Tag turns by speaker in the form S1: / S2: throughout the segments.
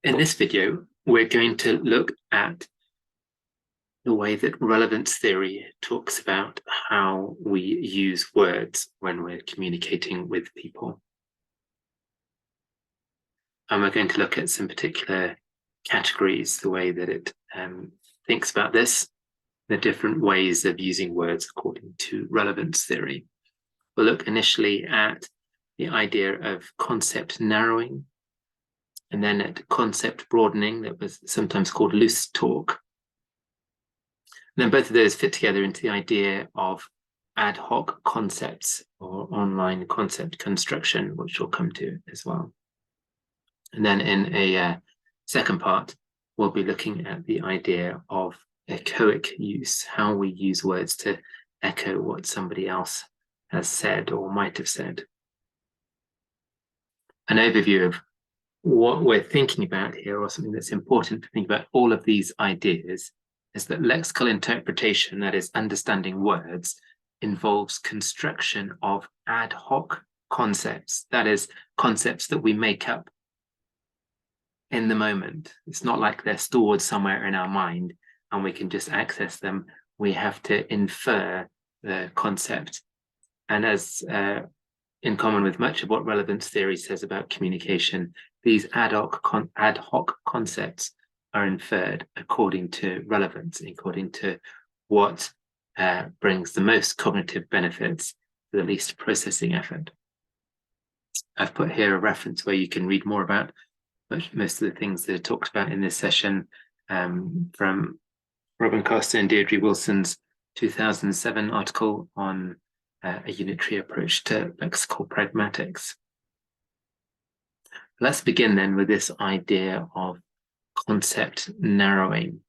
S1: In this video, we're going to look at the way that relevance theory talks about how we use words when we're communicating with people. And we're going to look at some particular categories, the way that it thinks about this, the different ways of using words according to relevance theory. We'll look initially at the idea of concept narrowing, and then at concept broadening, that was sometimes called loose talk. And then both of those fit together into the idea of ad hoc concepts or online concept construction, which we'll come to as well. And then in a second part, we'll be looking at the idea of echoic use, how we use words to echo what somebody else has said or might have said. An overview of what we're thinking about here, or something that's important to think about all of these ideas, is that lexical interpretation, that is understanding words, involves construction of ad hoc concepts, that is concepts that we make up in the moment. It's not like they're stored somewhere in our mind and we can just access them. We have to infer the concept. And as in common with much of what relevance theory says about communication, these ad hoc concepts are inferred according to relevance, according to what brings the most cognitive benefits for the least processing effort. I've put here a reference where you can read more about most of the things that are talked about in this session from Robin Costa and Deirdre Wilson's 2007 article on a unitary approach to lexical pragmatics. Let's begin then with this idea of concept narrowing.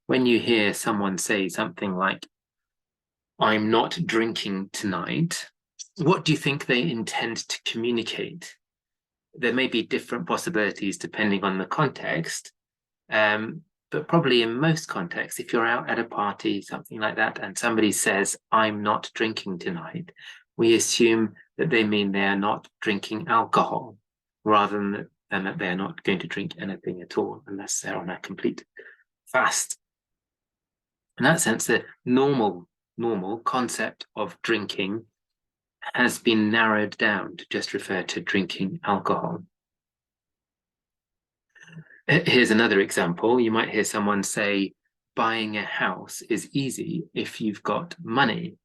S1: When you hear someone say something like, "I'm not drinking tonight," what do you think they intend to communicate? There may be different possibilities depending on the context, but probably in most contexts, if you're out at a party, something like that, and somebody says, "I'm not drinking tonight," we assume that they mean they are not drinking alcohol, rather than that they're not going to drink anything at all, unless they're on a complete fast. In that sense, the normal concept of drinking has been narrowed down to just refer to drinking alcohol. Here's another example. You might hear someone say, "Buying a house is easy if you've got money."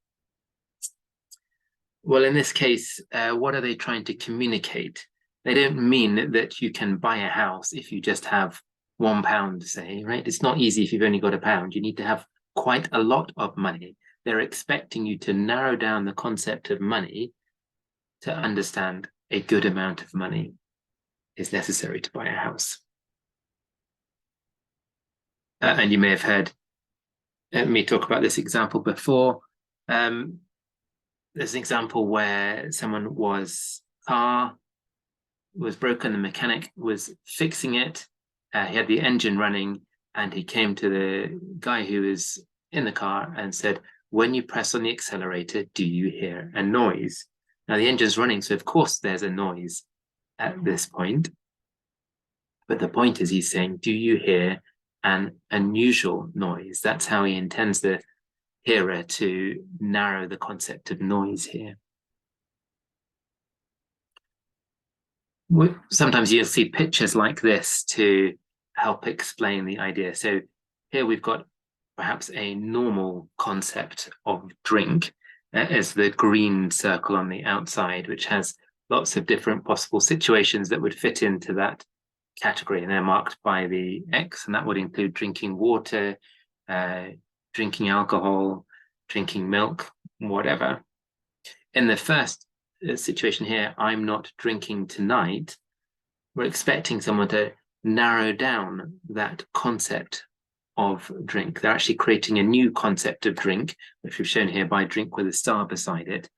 S1: Well, in this case, what are they trying to communicate? They don't mean that you can buy a house if you just have £1, say, right? It's not easy if you've only got £1. You need to have quite a lot of money. They're expecting you to narrow down the concept of money to understand a good amount of money is necessary to buy a house. And you may have heard me talk about this example before. There's an example where someone's car was broken, the mechanic was fixing it, he had the engine running, and he came to the guy who was in the car and said, "When you press on the accelerator, do you hear a noise?" Now the engine's running, so of course there's a noise at this point. But the point is, he's saying, do you hear an unusual noise? That's how he intends the hearer to narrow the concept of noise here. Sometimes you'll see pictures like this to help explain the idea. So here we've got perhaps a normal concept of drink as the green circle on the outside, which has lots of different possible situations that would fit into that category, and they're marked by the X, and that would include drinking water, drinking alcohol, drinking milk, whatever. In the first situation here, "I'm not drinking tonight," we're expecting someone to narrow down that concept of drink. They're actually creating a new concept of drink, which we've shown here by drink with a star beside it,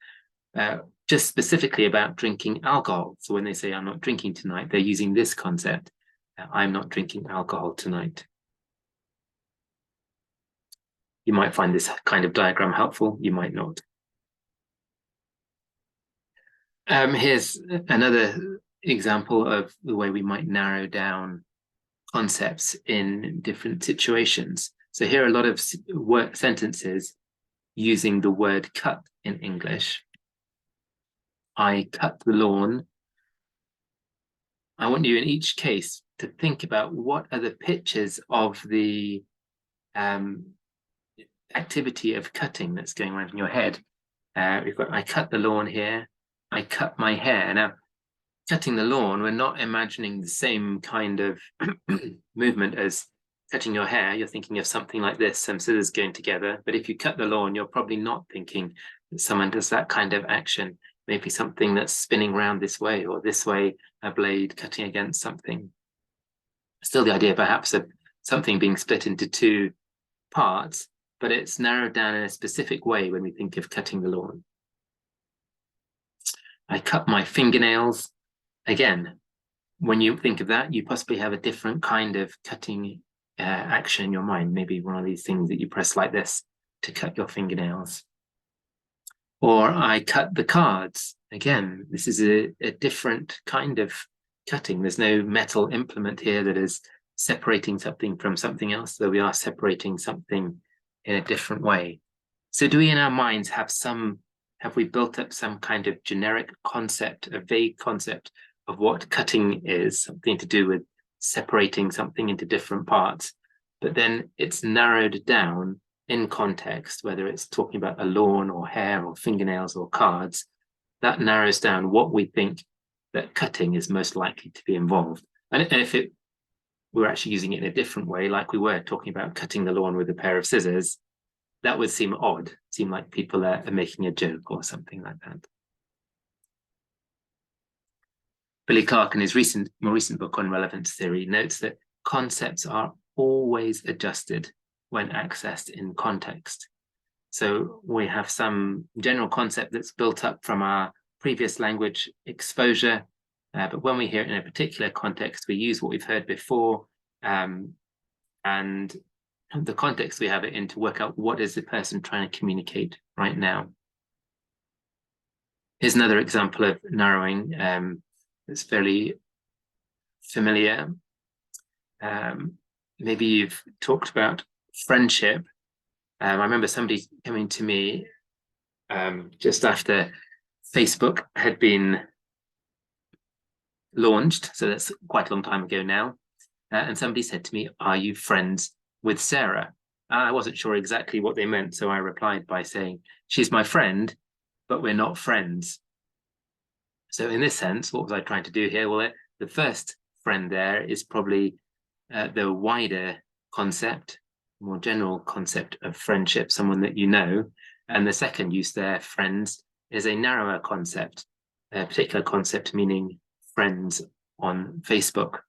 S1: just specifically about drinking alcohol. So when they say, "I'm not drinking tonight," they're using this concept, "I'm not drinking alcohol tonight." You might find this kind of diagram helpful, you might not. Here's another example of the way we might narrow down concepts in different situations. So here are a lot of sentences using the word cut in English. I cut the lawn. I want you in each case to think about what are the pictures of the activity of cutting that's going on in your head. We've got I cut the lawn here. I cut my hair. Now, cutting the lawn, we're not imagining the same kind of movement as cutting your hair. You're thinking of something like this, some scissors going together. But if you cut the lawn, you're probably not thinking that someone does that kind of action. Maybe something that's spinning around this way or this way, a blade cutting against something. Still the idea perhaps of something being split into two parts, but it's narrowed down in a specific way when we think of cutting the lawn. I cut my fingernails. Again, when you think of that, you possibly have a different kind of cutting action in your mind. Maybe one of these things that you press like this to cut your fingernails. Or I cut the cards. Again, this is a different kind of cutting. There's no metal implement here that is separating something from something else, though we are separating something in a different way. So do we in our minds have we built up some kind of generic concept, a vague concept of what cutting is, something to do with separating something into different parts, but then it's narrowed down in context, whether it's talking about a lawn or hair or fingernails or cards, that narrows down what we think that cutting is most likely to be involved. And if we're actually using it in a different way, like we were talking about cutting the lawn with a pair of scissors, that would seem odd, seem like people are making a joke or something like that. Billy Clark, in his more recent book on relevance theory, notes that concepts are always adjusted when accessed in context. So we have some general concept that's built up from our previous language exposure, but when we hear it in a particular context, we use what we've heard before, and the context we have it in to work out what is the person trying to communicate right now. Here's another example of narrowing that's fairly familiar. Maybe you've talked about friendship. I remember somebody coming to me just after Facebook had been launched, so that's quite a long time ago now, and somebody said to me, "Are you friends with Sarah?" I wasn't sure exactly what they meant, so I replied by saying, "She's my friend, but we're not friends." So in this sense, what was I trying to do here? Well, the first friend there is probably the wider concept, more general concept of friendship, someone that you know. And the second use there, friends, is a narrower concept, a particular concept meaning friends on Facebook.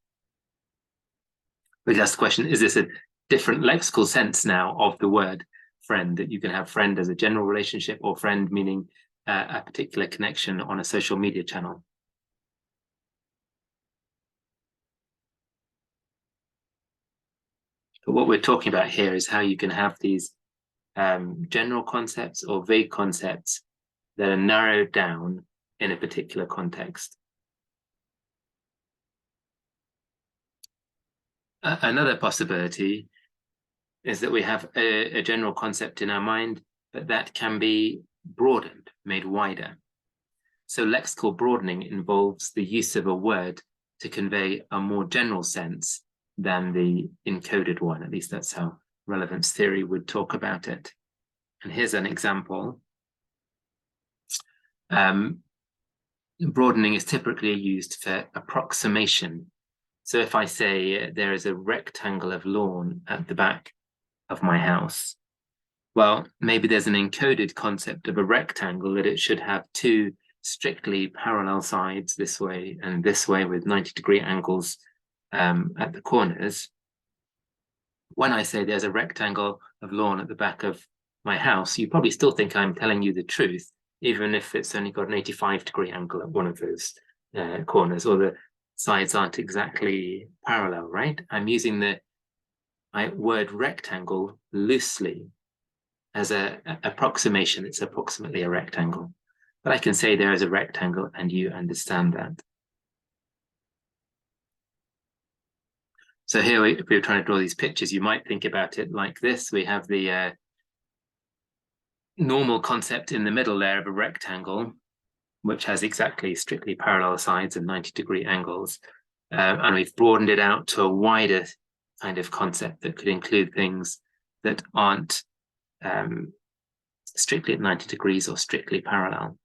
S1: We ask the question, is this a different lexical sense now of the word friend, that you can have friend as a general relationship or friend meaning a particular connection on a social media channel? But what we're talking about here is how you can have these general concepts or vague concepts that are narrowed down in a particular context. Another possibility is that we have a general concept in our mind, but that can be broadened, made wider. So lexical broadening involves the use of a word to convey a more general sense than the encoded one. At least that's how relevance theory would talk about it. And here's an example. Broadening is typically used for approximation. So if I say there is a rectangle of lawn at the back of my house, well, maybe there's an encoded concept of a rectangle that it should have two strictly parallel sides, this way and this way, with 90-degree angles at the corners. When I say there's a rectangle of lawn at the back of my house, you probably still think I'm telling you the truth, even if it's only got an 85-degree angle at one of those corners, or the sides aren't exactly parallel, right? I'm using the word rectangle loosely as an approximation. It's approximately a rectangle. But I can say there is a rectangle and you understand that. So here, if we were trying to draw these pictures, you might think about it like this. We have the normal concept in the middle there of a rectangle, which has exactly strictly parallel sides and 90-degree angles. And we've broadened it out to a wider kind of concept that could include things that aren't strictly at 90 degrees or strictly parallel.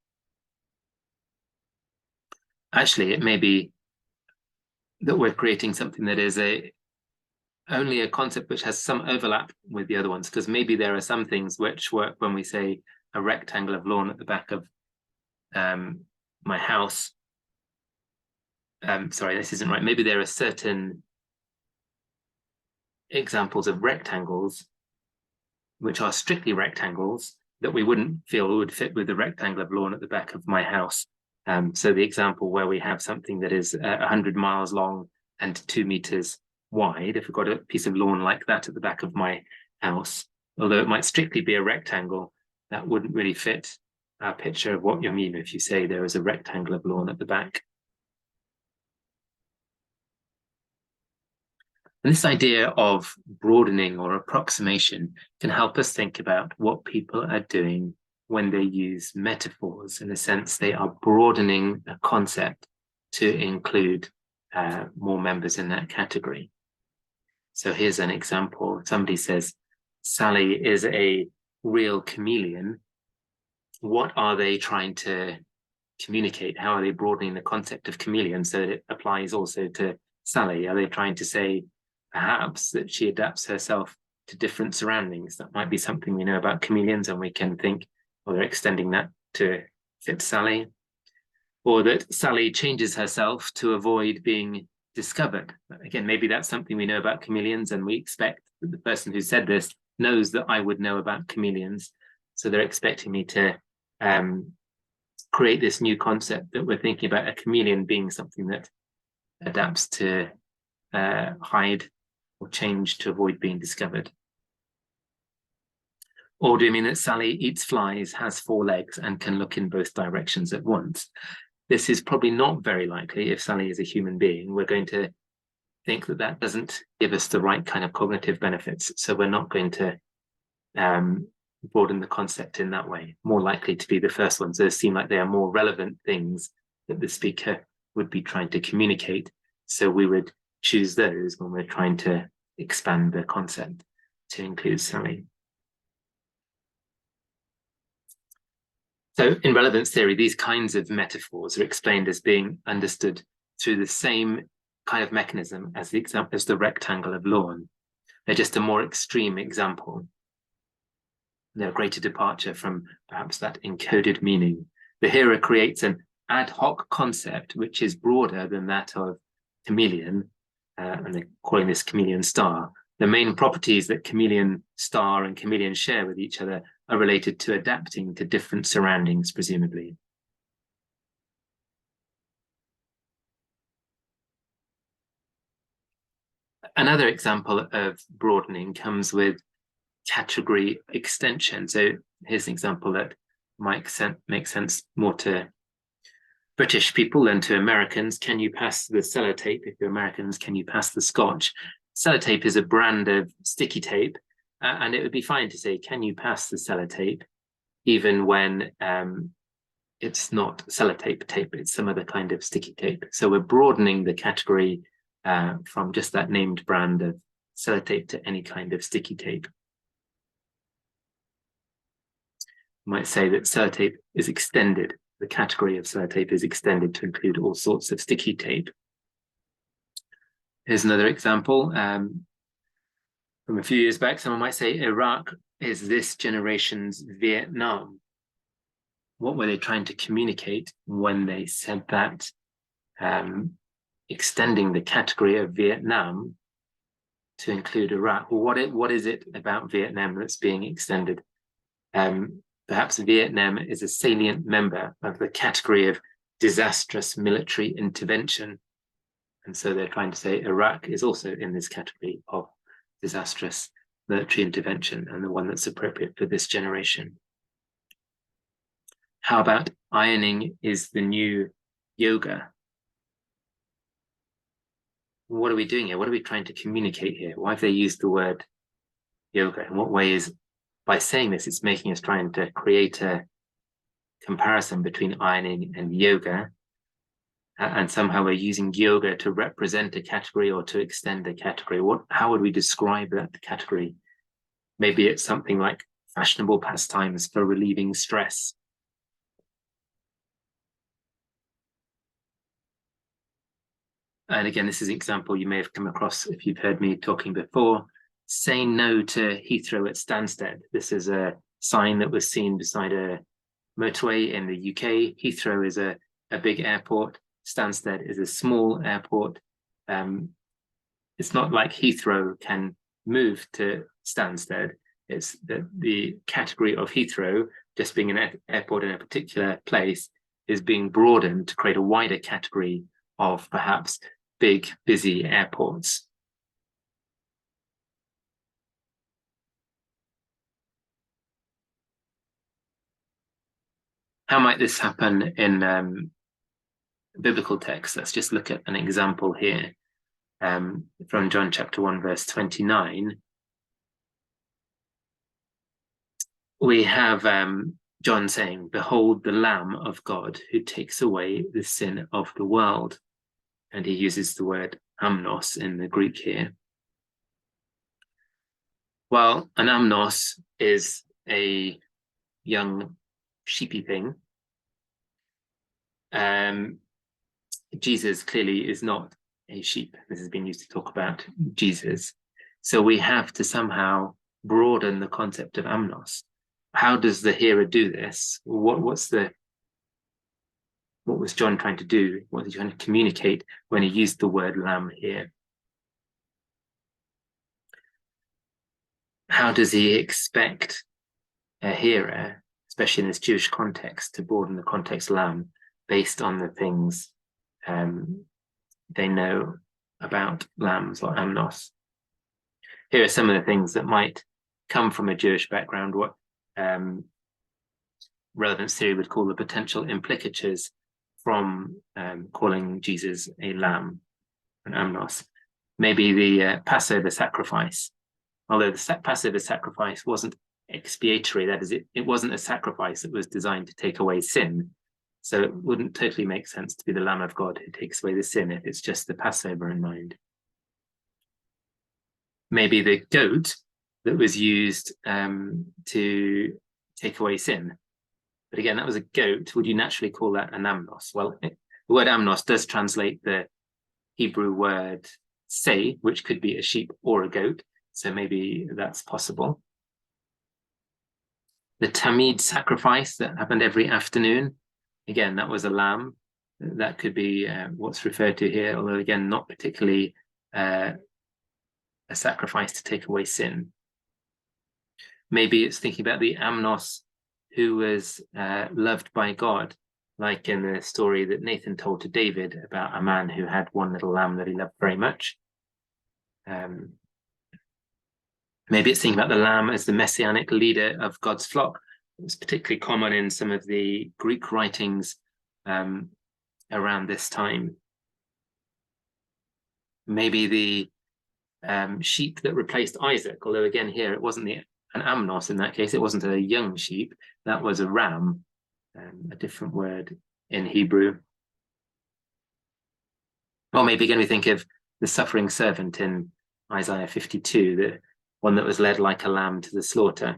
S1: Actually, it may be that we're creating something that is only a concept which has some overlap with the other ones, because maybe there are some things which work when we say a rectangle of lawn at the back of my house. Sorry, this isn't right. Maybe there are certain examples of rectangles which are strictly rectangles that we wouldn't feel would fit with the rectangle of lawn at the back of my house. So the example where we have something that is 100 miles long and 2 meters wide, if we've got a piece of lawn like that at the back of my house, although it might strictly be a rectangle, that wouldn't really fit our picture of what you mean if you say there is a rectangle of lawn at the back. And this idea of broadening or approximation can help us think about what people are doing when they use metaphors. In a sense, they are broadening a concept to include more members in that category. So here's an example. Somebody says, Sally is a real chameleon. What are they trying to communicate? How are they broadening the concept of chameleon so that it applies also to Sally? Are they trying to say perhaps that she adapts herself to different surroundings? That might be something we know about chameleons, and we can think, well, they're extending that to fit Sally. Or that Sally changes herself to avoid being discovered. Again, maybe that's something we know about chameleons, and we expect that the person who said this knows that I would know about chameleons. So they're expecting me to create this new concept that we're thinking about a chameleon being something that adapts to hide or change to avoid being discovered. Or do you mean that Sally eats flies, has 4 legs, and can look in both directions at once? This is probably not very likely. If Sally is a human being, we're going to think that that doesn't give us the right kind of cognitive benefits. So we're not going to broaden the concept in that way. More likely to be the first ones. Those seem like they are more relevant things that the speaker would be trying to communicate. So we would choose those when we're trying to expand the concept to include Sally. So in relevance theory, these kinds of metaphors are explained as being understood through the same kind of mechanism as the rectangle of lawn. They're just a more extreme example. They're a greater departure from perhaps that encoded meaning. The hearer creates an ad hoc concept which is broader than that of chameleon, and they're calling this chameleon star. The main properties that chameleon star and chameleon share with each other are related to adapting to different surroundings, presumably. Another example of broadening comes with category extension. So here's an example that might make sense more to British people than to Americans. Can you pass the sellotape? If you're Americans, can you pass the scotch? Sellotape is a brand of sticky tape, and it would be fine to say, can you pass the sellotape, even when it's not sellotape tape, it's some other kind of sticky tape. So we're broadening the category from just that named brand of sellotape to any kind of sticky tape. You might say that sellotape is extended. The category of sellotape is extended to include all sorts of sticky tape. Here's another example. From a few years back, someone might say Iraq is this generation's Vietnam. What were they trying to communicate when they said that? Extending the category of Vietnam to include Iraq. Well, what is it about Vietnam that's being extended? Perhaps Vietnam is a salient member of the category of disastrous military intervention. And so they're trying to say Iraq is also in this category of disastrous military intervention and the one that's appropriate for this generation. How about ironing is the new yoga? what are we doing here? What are we trying to communicate here? Why have they used the word yoga? In what way is, by saying this, it's making us trying to create a comparison between ironing and yoga, and somehow we're using yoga to represent a category or to extend a category. How would we describe that category? Maybe it's something like fashionable pastimes for relieving stress. And again, this is an example you may have come across if you've heard me talking before. Say no to Heathrow at Stansted. This is a sign that was seen beside a motorway in the UK. Heathrow is a big airport. Stansted is a small airport. It's not like Heathrow can move to Stansted. It's the category of Heathrow, just being an airport in a particular place, is being broadened to create a wider category of perhaps big, busy airports. How might this happen in biblical text? Let's just look at an example here from John chapter 1, verse 29. We have John saying, "Behold the Lamb of God who takes away the sin of the world." And he uses the word amnos in the Greek here. Well, an amnos is a young sheepy thing. Jesus clearly is not a sheep. This has been used to talk about Jesus. So we have to somehow broaden the concept of amnos. How does the hearer do this? What was John trying to do? What was he trying to communicate when he used the word lamb here? How does he expect a hearer, especially in this Jewish context, to broaden the context lamb based on the things they know about lambs or amnos? Here are some of the things that might come from a Jewish background, what relevance theory would call the potential implicatures from calling Jesus a lamb, an amnos. Maybe the Passover sacrifice. Although the Passover sacrifice wasn't expiatory, that is, it wasn't a sacrifice that was designed to take away sin. So it wouldn't totally make sense to be the Lamb of God who takes away the sin if it's just the Passover in mind. Maybe the goat that was used to take away sin. But again, that was a goat. Would you naturally call that an amnos? Well, the word amnos does translate the Hebrew word say, which could be a sheep or a goat. So maybe that's possible. The Tamid sacrifice that happened every afternoon, again, that was a lamb. That could be what's referred to here, although again, not particularly a sacrifice to take away sin. Maybe it's thinking about the amnos who was loved by God, like in the story that Nathan told to David about a man who had one little lamb that he loved very much. Maybe it's thinking about the lamb as the messianic leader of God's flock. It's particularly common in some of the Greek writings around this time. Maybe the sheep that replaced Isaac, although again here it wasn't an amnos in that case, it wasn't a young sheep, that was a ram, a different word in Hebrew. Or maybe again we think of the suffering servant in Isaiah 52, the one that was led like a lamb to the slaughter.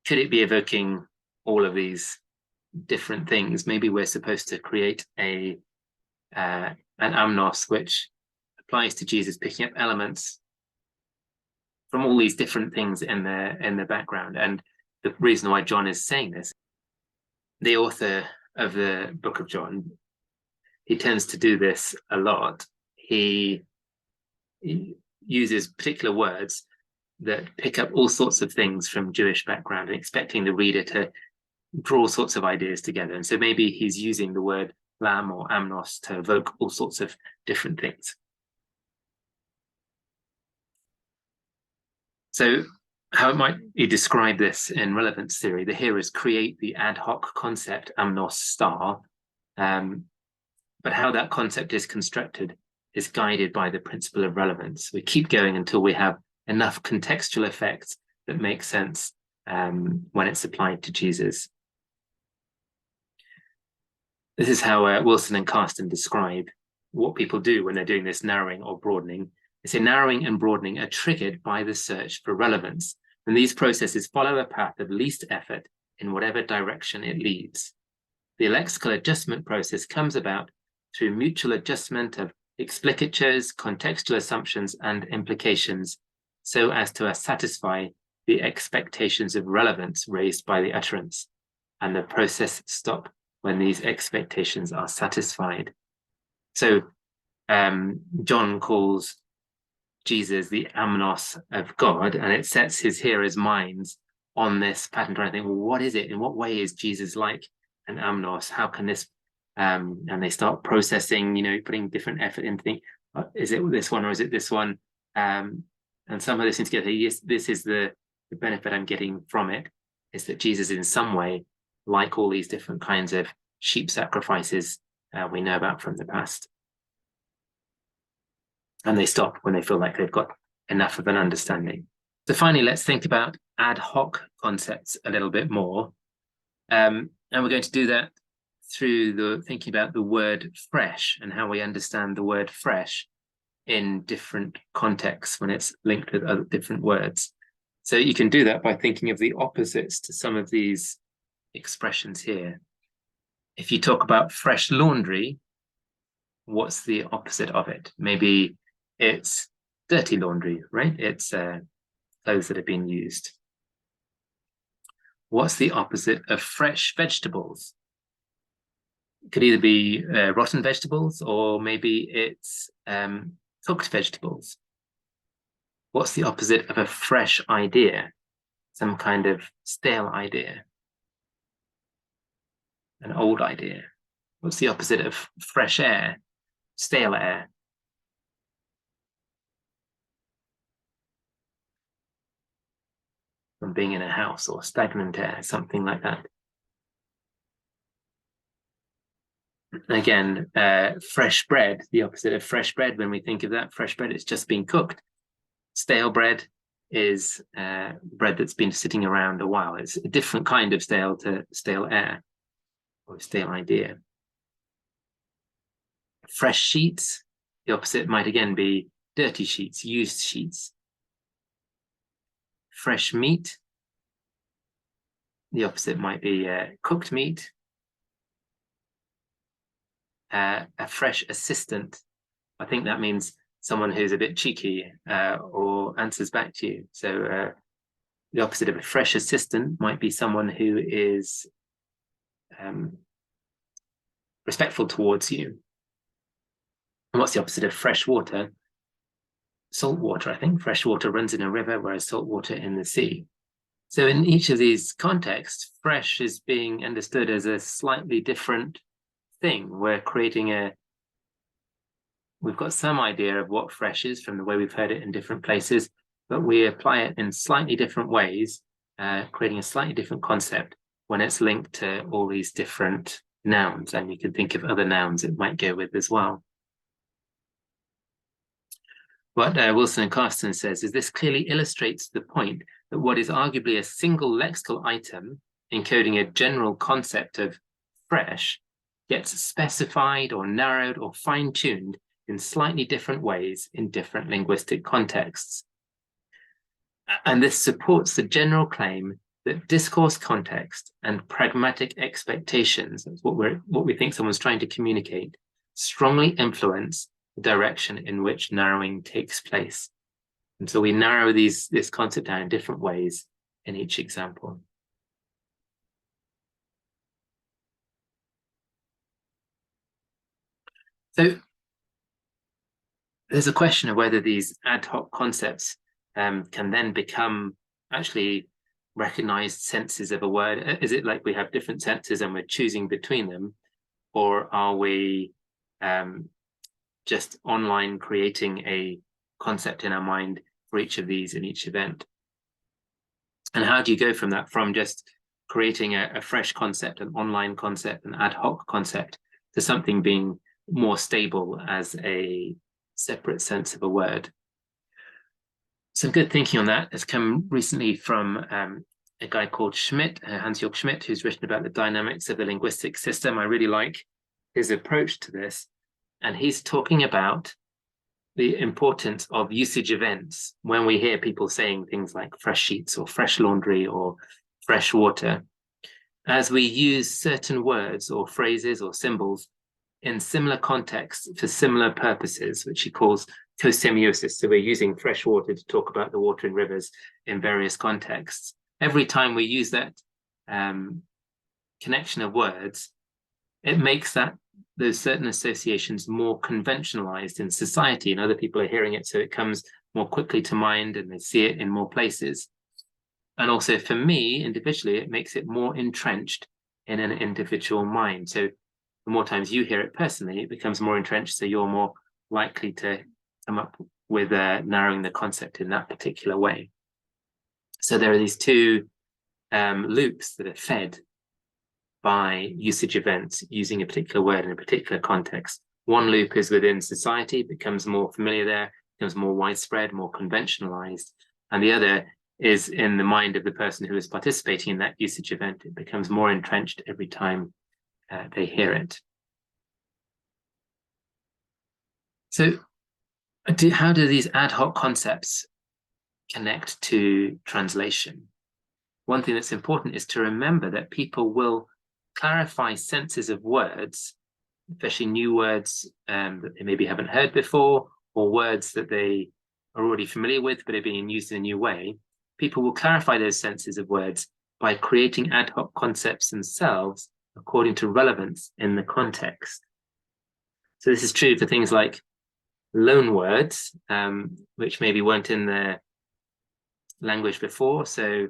S1: Could it be evoking all of these different things? Maybe we're supposed to create an amnos which applies to Jesus, picking up elements from all these different things in the background. And the reason why John is saying this, the author of the book of John, he tends to do this a lot. He uses particular words that pick up all sorts of things from Jewish background and expecting the reader to draw all sorts of ideas together. And so maybe he's using the word lamb or amnos to evoke all sorts of different things. So how might you describe this in relevance theory? The hearers create the ad hoc concept amnos star But how that concept is constructed is guided by the principle of relevance. We keep going until we have enough contextual effects that make sense when it's applied to Jesus. This is how Wilson and Carsten describe what people do when they're doing this narrowing or broadening. They say narrowing and broadening are triggered by the search for relevance, and these processes follow a path of least effort in whatever direction it leads. The lexical adjustment process comes about through mutual adjustment of explicatures, contextual assumptions, and implications, so as to satisfy the expectations of relevance raised by the utterance, and the process stops when these expectations are satisfied. So John calls Jesus the amnos of God, and it sets his hearers' minds on this pattern, trying to think, well, what is it? In what way is Jesus like an amnos? How can this, and they start processing, putting different effort into thinking, is it this one or is it this one? And some of this together, yes, this is the benefit I'm getting from it, is that Jesus in some way, like all these different kinds of sheep sacrifices we know about from the past. And they stop when they feel like they've got enough of an understanding. So finally, let's think about ad hoc concepts a little bit more. And we're going to do that through thinking about the word fresh and how we understand the word fresh in different contexts when it's linked with other different words. So you can do that by thinking of the opposites to some of these expressions here. If you talk about fresh laundry, what's the opposite of it? Maybe it's dirty laundry, right? It's clothes that have been used. What's the opposite of fresh vegetables? It could either be rotten vegetables, or maybe it's cooked vegetables. What's the opposite of a fresh idea? Some kind of stale idea, an old idea. What's the opposite of fresh air? Stale air. From being in a house, or stagnant air, something like that. Again, fresh bread, the opposite of fresh bread, when we think of that, fresh bread, it's just been cooked. Stale bread is bread that's been sitting around a while. It's a different kind of stale to stale air, or stale idea. Fresh sheets, the opposite might again be dirty sheets, used sheets. Fresh meat, the opposite might be cooked meat. A fresh assistant, I think that means someone who's a bit cheeky or answers back to you. So the opposite of a fresh assistant might be someone who is respectful towards you. And what's the opposite of fresh water? Salt water, I think. Fresh water runs in a river, whereas salt water in the sea. So in each of these contexts, fresh is being understood as a slightly different thing. We're creating we've got some idea of what fresh is from the way we've heard it in different places, but we apply it in slightly different ways, creating a slightly different concept when it's linked to all these different nouns. And you can think of other nouns it might go with as well. What Wilson and Carsten says is this clearly illustrates the point that what is arguably a single lexical item encoding a general concept of fresh gets specified or narrowed or fine-tuned in slightly different ways in different linguistic contexts. And this supports the general claim that discourse context and pragmatic expectations, that's what we think someone's trying to communicate, strongly influence the direction in which narrowing takes place. And so we narrow this concept down in different ways in each example. So there's a question of whether these ad hoc concepts can then become actually recognized senses of a word. Is it like we have different senses and we're choosing between them, or are we just online creating a concept in our mind for each of these in each event? And how do you go from that, from just creating a fresh concept, an online concept, an ad hoc concept, to something being more stable as a separate sense of a word. Some good thinking on that has come recently from a guy called Schmidt, Hans-Jörg Schmidt, who's written about the dynamics of the linguistic system. I really like his approach to this. And he's talking about the importance of usage events when we hear people saying things like fresh sheets or fresh laundry or fresh water. As we use certain words or phrases or symbols in similar contexts for similar purposes, which he calls co-semiosis. So we're using fresh water to talk about the water in rivers in various contexts. Every time we use that connection of words, it makes those certain associations more conventionalized in society, and other people are hearing it, so it comes more quickly to mind and they see it in more places. And also for me, individually, it makes it more entrenched in an individual mind. So the more times you hear it personally, it becomes more entrenched, so you're more likely to come up with narrowing the concept in that particular way. So there are these two loops that are fed by usage events using a particular word in a particular context. One loop is within society, becomes more familiar there, becomes more widespread, more conventionalized. And the other is in the mind of the person who is participating in that usage event. It becomes more entrenched every time they hear it. So how do these ad hoc concepts connect to translation? One thing that's important is to remember that people will clarify senses of words, especially new words that they maybe haven't heard before, or words that they are already familiar with but are being used in a new way. People will clarify those senses of words by creating ad hoc concepts themselves according to relevance in the context. So this is true for things like loan words, which maybe weren't in the language before. So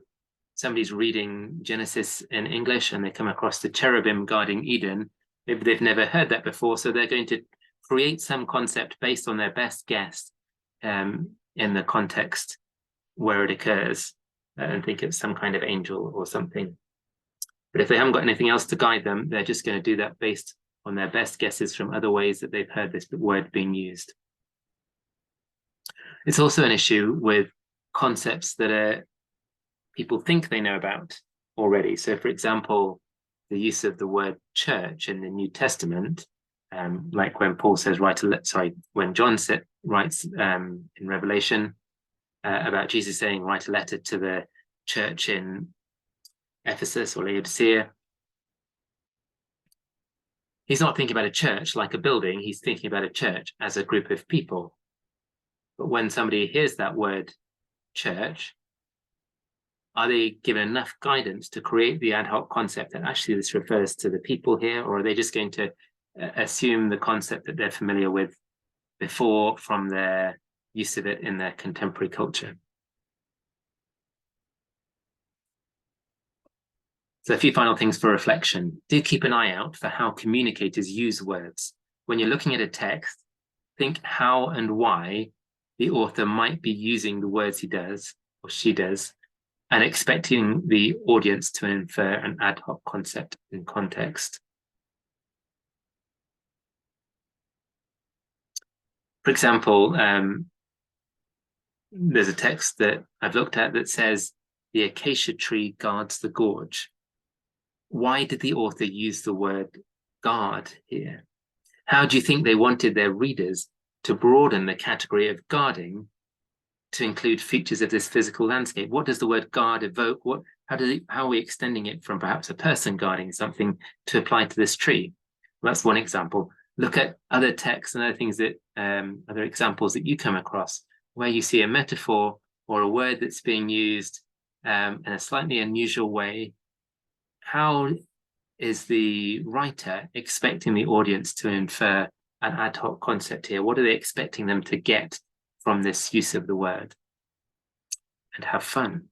S1: somebody's reading Genesis in English and they come across the cherubim guarding Eden. Maybe they've never heard that before, so they're going to create some concept based on their best guess in the context where it occurs and think it's some kind of angel or something. But if they haven't got anything else to guide them, they're just going to do that based on their best guesses from other ways that they've heard this word being used. It's also an issue with concepts that people think they know about already. So, for example, the use of the word church in the New Testament, like when Paul says, when John writes in Revelation about Jesus saying, write a letter to the church in Ephesus or Laodicea. He's not thinking about a church like a building, he's thinking about a church as a group of people. But when somebody hears that word church, are they given enough guidance to create the ad hoc concept that actually this refers to the people here, or are they just going to assume the concept that they're familiar with before from their use of it in their contemporary culture? So a few final things for reflection. Do keep an eye out for how communicators use words. When you're looking at a text, think how and why the author might be using the words he does or she does, and expecting the audience to infer an ad hoc concept in context. For example, there's a text that I've looked at that says, the acacia tree guards the gorge. Why did the author use the word guard here? How do you think they wanted their readers to broaden the category of guarding to include features of this physical landscape? What does the word guard evoke? How are we extending it from perhaps a person guarding something to apply to this tree? Well, that's one example. Look at other texts and other things that other examples that you come across where you see a metaphor or a word that's being used in a slightly unusual way. How is the writer expecting the audience to infer an ad hoc concept here? What are they expecting them to get from this use of the word? And have fun.